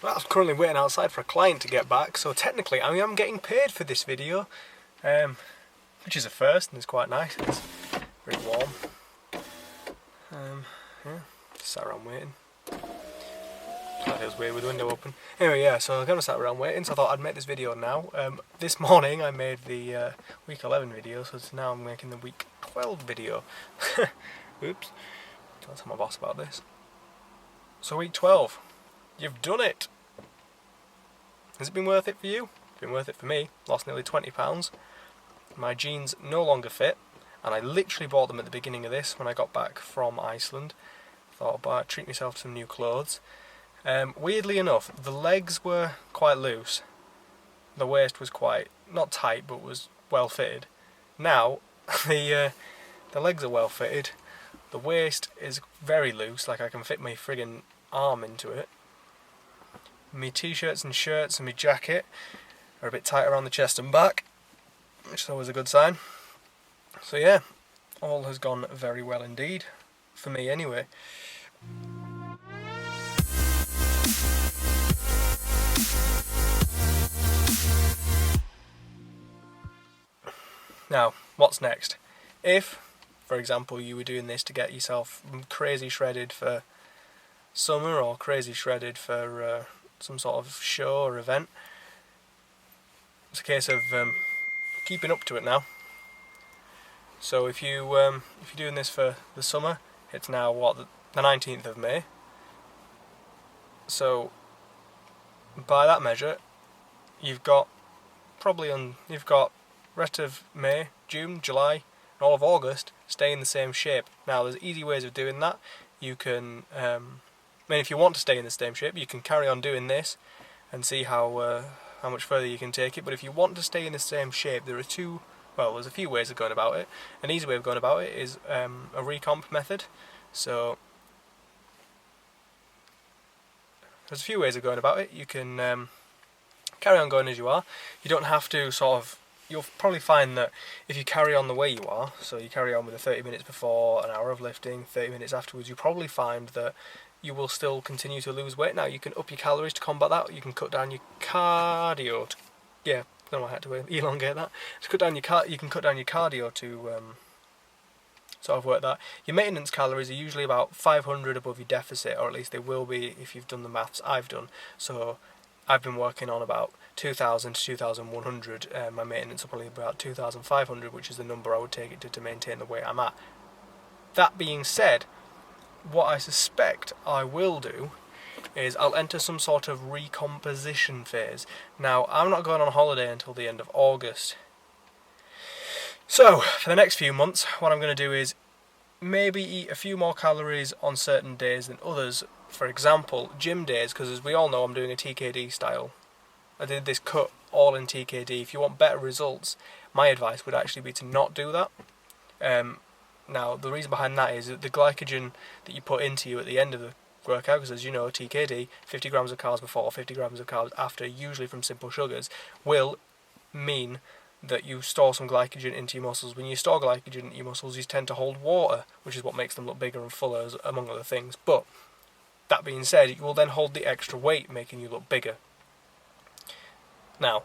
Well, I'm currently waiting outside for a client to get back, so technically I am getting paid for this video, which is a first and it's quite nice. It's very warm. Yeah, just sat around waiting. Thought it was weird with the window open. Anyway, yeah, so I kind of sat around waiting, so I thought I'd make this video now. This morning I made the week 11 video, so now I'm making the week 12 video. Oops. Don't tell my boss about this. So week 12. You've done it! Has it been worth it for you? It's been worth it for me. Lost nearly £20. My jeans no longer fit, and I literally bought them at the beginning of this when I got back from Iceland. Thought I'd treat myself to some new clothes. Weirdly enough, the legs were quite loose. The waist was quite, not tight, but was well fitted. Now, the legs are well fitted. The waist is very loose, like I can fit my friggin' arm into it. My t-shirts and shirts and my jacket are a bit tight around the chest and back, which is always a good sign. So yeah, all has gone very well indeed, for me anyway. Now, what's next? If, for example, you were doing this to get yourself crazy shredded for summer or crazy shredded for some sort of show or event, it's a case of keeping up to it now. So if you're doing this for the summer, it's now what, the 19th of May. So by that measure, you've got rest of May, June, July, and all of August stay in the same shape. Now there's easy ways of doing that. You can if you want to stay in the same shape, you can carry on doing this and see how much further you can take it. But if you want to stay in the same shape, there's a few ways of going about it. An easy way of going about it is a recomp method. So there's a few ways of going about it. You can carry on going as you are. You don't have to you'll probably find that if you carry on the way you are, so you carry on with the 30 minutes before, an hour of lifting, 30 minutes afterwards, you probably find that you will still continue to lose weight. Now you can up your calories to combat that. You can cut down your cardio. I don't know why I had to elongate that. You can cut down your cardio to sort of work that. Your maintenance calories are usually about 500 above your deficit, or at least they will be if you've done the maths I've done. So I've been working on about 2,000 to 2,100. My maintenance will probably be about 2,500, which is the number I would take it to maintain the weight I'm at. That being said, what I suspect I will do is I'll enter some sort of recomposition phase. Now, I'm not going on holiday until the end of August. So, for the next few months, what I'm going to do is maybe eat a few more calories on certain days than others. For example, gym days, because as we all know, I'm doing a TKD style. I did this cut all in TKD. If you want better results, my advice would actually be to not do that. Now, the reason behind that is that the glycogen that you put into you at the end of the workout, because as you know, TKD, 50 grams of carbs before, 50 grams of carbs after, usually from simple sugars, will mean that you store some glycogen into your muscles. When you store glycogen into your muscles, you tend to hold water, which is what makes them look bigger and fuller, among other things. But, that being said, you will then hold the extra weight, making you look bigger. Now,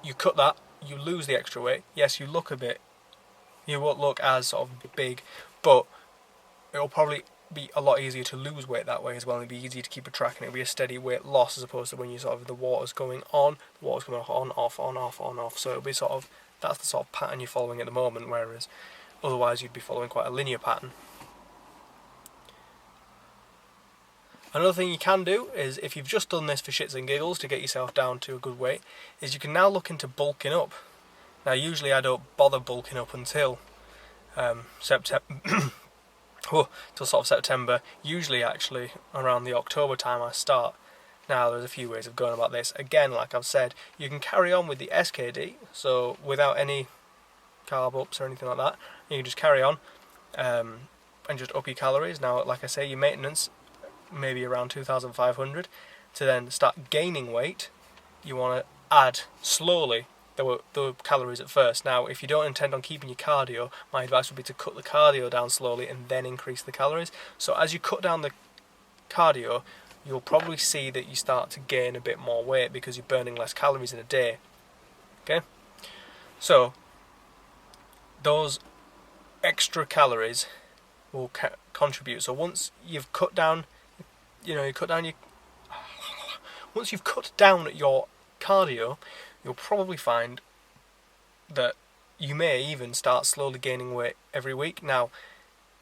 you cut that, you lose the extra weight. Yes, you won't look as sort of big, but it'll probably be a lot easier to lose weight that way as well. It'll be easier to keep a track, and it'll be a steady weight loss as opposed to when you the water's going on, the water's coming on, off, on, off, on, off. So it'll be that's the sort of pattern you're following at the moment, whereas otherwise you'd be following quite a linear pattern. Another thing you can do is, if you've just done this for shits and giggles to get yourself down to a good weight, is you can now look into bulking up. Now, usually I don't bother bulking up until September. Till sort of September. Usually, actually, around the October time I start. Now, there's a few ways of going about this. Again, like I've said, you can carry on with the SKD, so without any carb ups or anything like that. You can just carry on and just up your calories. Now, like I say, your maintenance maybe around 2,500. To then start gaining weight, you want to add slowly the calories at first. Now, if you don't intend on keeping your cardio, my advice would be to cut the cardio down slowly and then increase the calories. So as you cut down the cardio, you'll probably see that you start to gain a bit more weight because you're burning less calories in a day. Okay? So, those extra calories will contribute. So once you've cut down, once you've cut down your cardio, you'll probably find that you may even start slowly gaining weight every week. Now,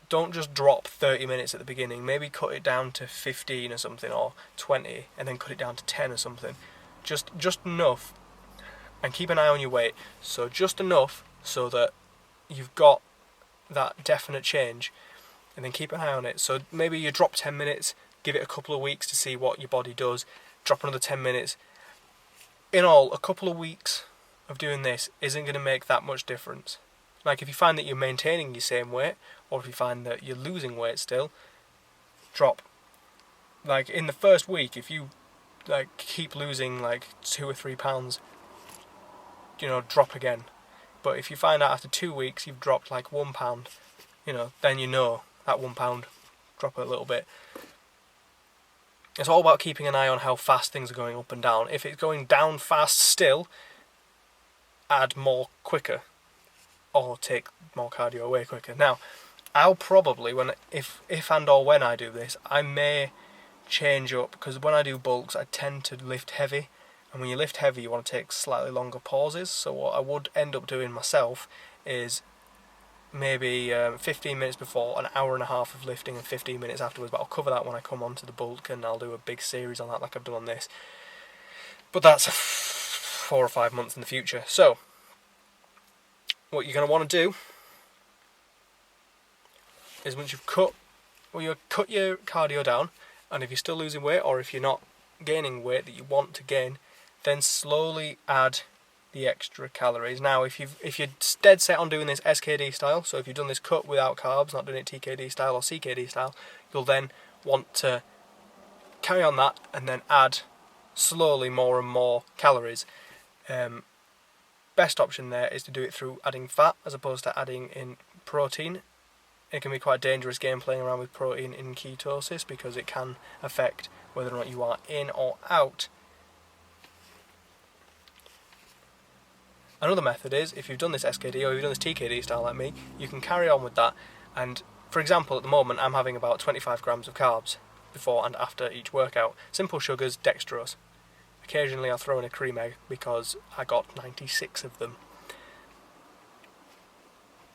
don't just drop 30 minutes at the beginning. Maybe cut it down to 15 or something, or 20, and then cut it down to 10 or something. Just enough, and keep an eye on your weight. So just enough so that you've got that definite change, and then keep an eye on it. So maybe you drop 10 minutes, give it a couple of weeks to see what your body does, drop another 10 minutes. In all, a couple of weeks of doing this isn't going to make that much difference. Like, if you find that you're maintaining your same weight, or if you find that you're losing weight still, drop. Like, in the first week, if you keep losing 2 or 3 pounds, drop again. But if you find out after 2 weeks you've dropped 1 pound, then that 1 pound, drop it a little bit. It's all about keeping an eye on how fast things are going up and down. If it's going down fast still, add more quicker, or take more cardio away quicker. Now, I'll probably, if and or when I do this, I may change up, because when I do bulks I tend to lift heavy, and when you lift heavy you want to take slightly longer pauses. So what I would end up doing myself is maybe 15 minutes before, an hour and a half of lifting, and 15 minutes afterwards, but I'll cover that when I come onto the bulk, and I'll do a big series on that like I've done on this. But that's 4 or 5 months in the future. So what you're going to want to do is, once you've cut your cardio down, and if you're still losing weight, or if you're not gaining weight that you want to gain, then slowly add the extra calories. Now, if you're dead set on doing this SKD style, so if you've done this cut without carbs, not doing it TKD style or CKD style, you'll then want to carry on that and then add slowly more and more calories. Best option there is to do it through adding fat as opposed to adding in protein. It can be quite a dangerous game playing around with protein in ketosis, because it can affect whether or not you are in or out. Another method is, if you've done this SKD or you've done this TKD style like me, you can carry on with that. And for example, at the moment I'm having about 25 grams of carbs before and after each workout. Simple sugars, dextrose. Occasionally I'll throw in a cream egg because I got 96 of them.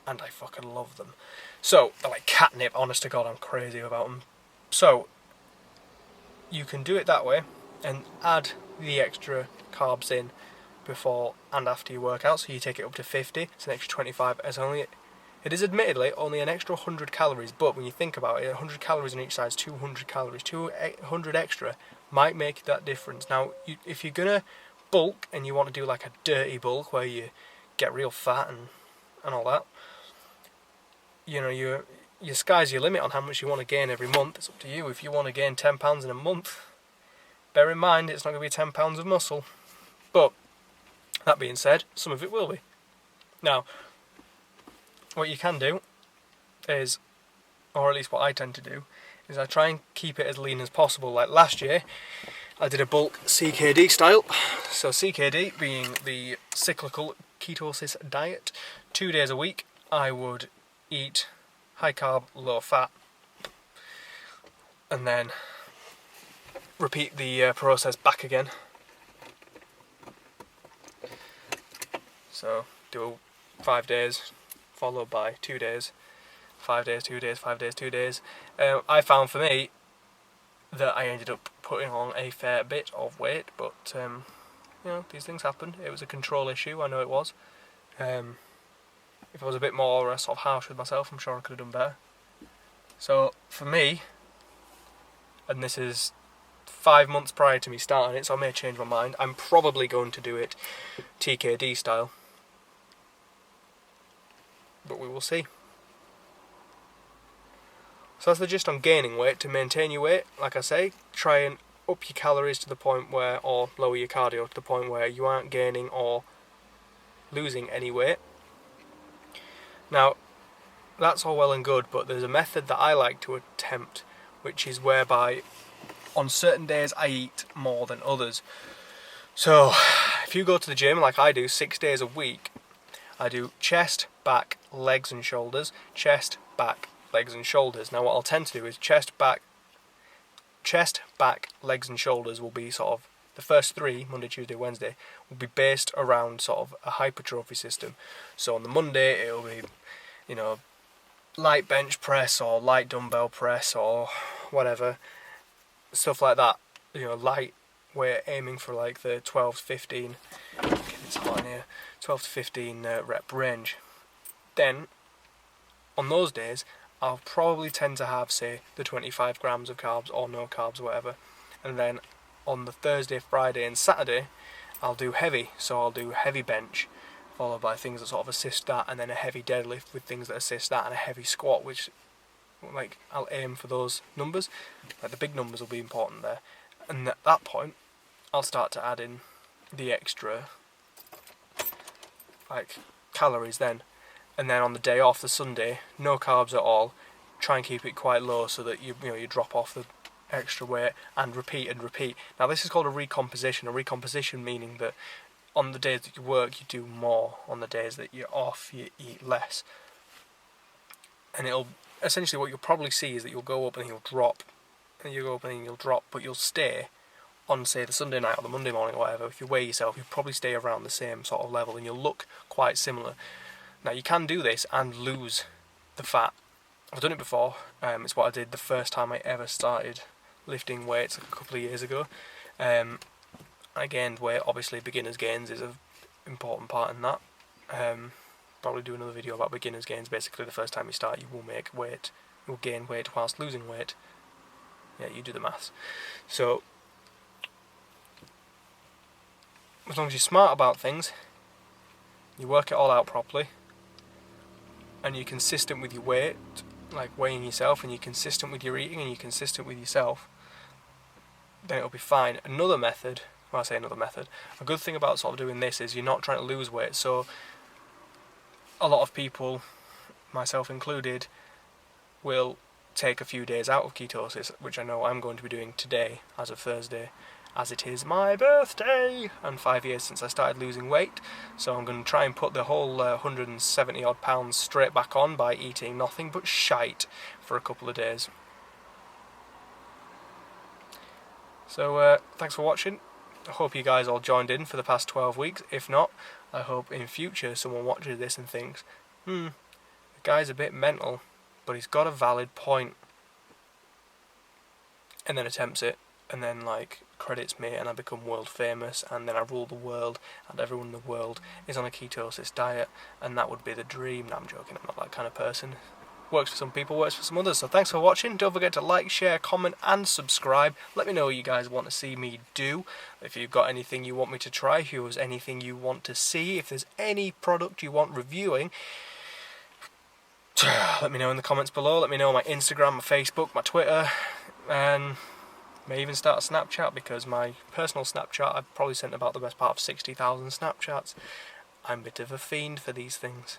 And I fucking love them. So, they're like catnip, honest to God, I'm crazy about them. So, you can do it that way and add the extra carbs in before and after your workout. So you take it up to 50, it's an extra 25. It is admittedly only an extra 100 calories, but when you think about it, 100 calories on each side is 200 calories. 200 extra might make that difference. Now, if you're going to bulk and you want to do like a dirty bulk where you get real fat and all that, your sky's your limit on how much you want to gain every month. It's up to you. If you want to gain 10 pounds in a month, bear in mind it's not going to be 10 pounds of muscle. But that being said, some of it will be. Now, what you can do is, or at least what I tend to do, is I try and keep it as lean as possible. Like last year, I did a bulk CKD style. So CKD being the cyclical ketosis diet. 2 days a week, I would eat high carb, low fat, and then repeat the process back again. So do 5 days, followed by 2 days, 5 days, 2 days, 5 days, 2 days. I found for me that I ended up putting on a fair bit of weight, but these things happen. It was a control issue, I know it was. If I was a bit more sort of harsh with myself, I'm sure I could have done better. So for me, and this is 5 months prior to me starting it, so I may change my mind, I'm probably going to do it TKD style. But we will see. So that's the gist on gaining weight. To maintain your weight, like I say, try and up your calories to the point where, or lower your cardio to the point where you aren't gaining or losing any weight. Now, that's all well and good, but there's a method that I like to attempt, which is whereby on certain days I eat more than others. So if you go to the gym like I do 6 days a week, I do chest, back, legs and shoulders, chest, back, legs and shoulders. Now what I'll tend to do is chest, back, legs and shoulders will be sort of the first 3, Monday, Tuesday, Wednesday, will be based around sort of a hypertrophy system. So on the Monday it'll be, you know, light bench press or light dumbbell press or whatever, stuff like that. You know, light, we're aiming for like the 12 to 15, it's hot in here, 12 to 15 rep range. Then on those days I'll probably tend to have, say, the 25 grams of carbs or no carbs or whatever. And then on the Thursday, Friday and Saturday I'll do heavy, so I'll do heavy bench followed by things that sort of assist that, and then a heavy deadlift with things that assist that, and a heavy squat, which, like, I'll aim for those numbers. Like, the big numbers will be important there. And at that point I'll start to add in the extra, like, calories then. And then on the day off, the Sunday, no carbs at all. Try and keep it quite low so that you drop off the extra weight, and repeat and repeat. Now this is called a recomposition. A recomposition meaning that on the days that you work, you do more. On the days that you're off, you eat less. And it'll essentially, what you'll probably see is that you'll go up and you'll drop, and you go up and you'll drop, but you'll stay on, say, the Sunday night or the Monday morning or whatever. If you weigh yourself, you'll probably stay around the same sort of level, and you'll look quite similar. Now you can do this and lose the fat. I've done it before. It's what I did the first time I ever started lifting weights, like a couple of years ago. I gained weight. Obviously beginner's gains is an important part in that. Probably do another video about beginner's gains. Basically the first time you start, you will make weight, you will gain weight whilst losing weight. Yeah, you do the maths. So as long as you're smart about things, you work it all out properly, and you're consistent with your weight, like weighing yourself, and you're consistent with your eating, and you're consistent with yourself, then it'll be fine. Another method, well, I say another method, a good thing about sort of doing this is you're not trying to lose weight. So a lot of people, myself included, will take a few days out of ketosis, which I know I'm going to be doing today as of Thursday, as it is my birthday and 5 years since I started losing weight. So I'm going to try and put the whole 170 odd pounds straight back on by eating nothing but shite for a couple of days. So thanks for watching. I hope you guys all joined in for the past 12 weeks. If not, I hope in future someone watches this and thinks, the guy's a bit mental, but he's got a valid point, and then attempts it, and then like credits me, and I become world famous, and then I rule the world, and everyone in the world is on a ketosis diet, and that would be the dream. No, I'm joking, I'm not that kind of person. Works for some people, works for some others. So thanks for watching. Don't forget to like, share, comment and subscribe. Let me know what you guys want to see me do. If you've got anything you want me to try, if there's anything you want to see, if there's any product you want reviewing, let me know in the comments below. Let me know on my Instagram, my Facebook, my Twitter, and may even start a Snapchat, because my personal Snapchat, I've probably sent about the best part of 60,000 Snapchats. I'm a bit of a fiend for these things.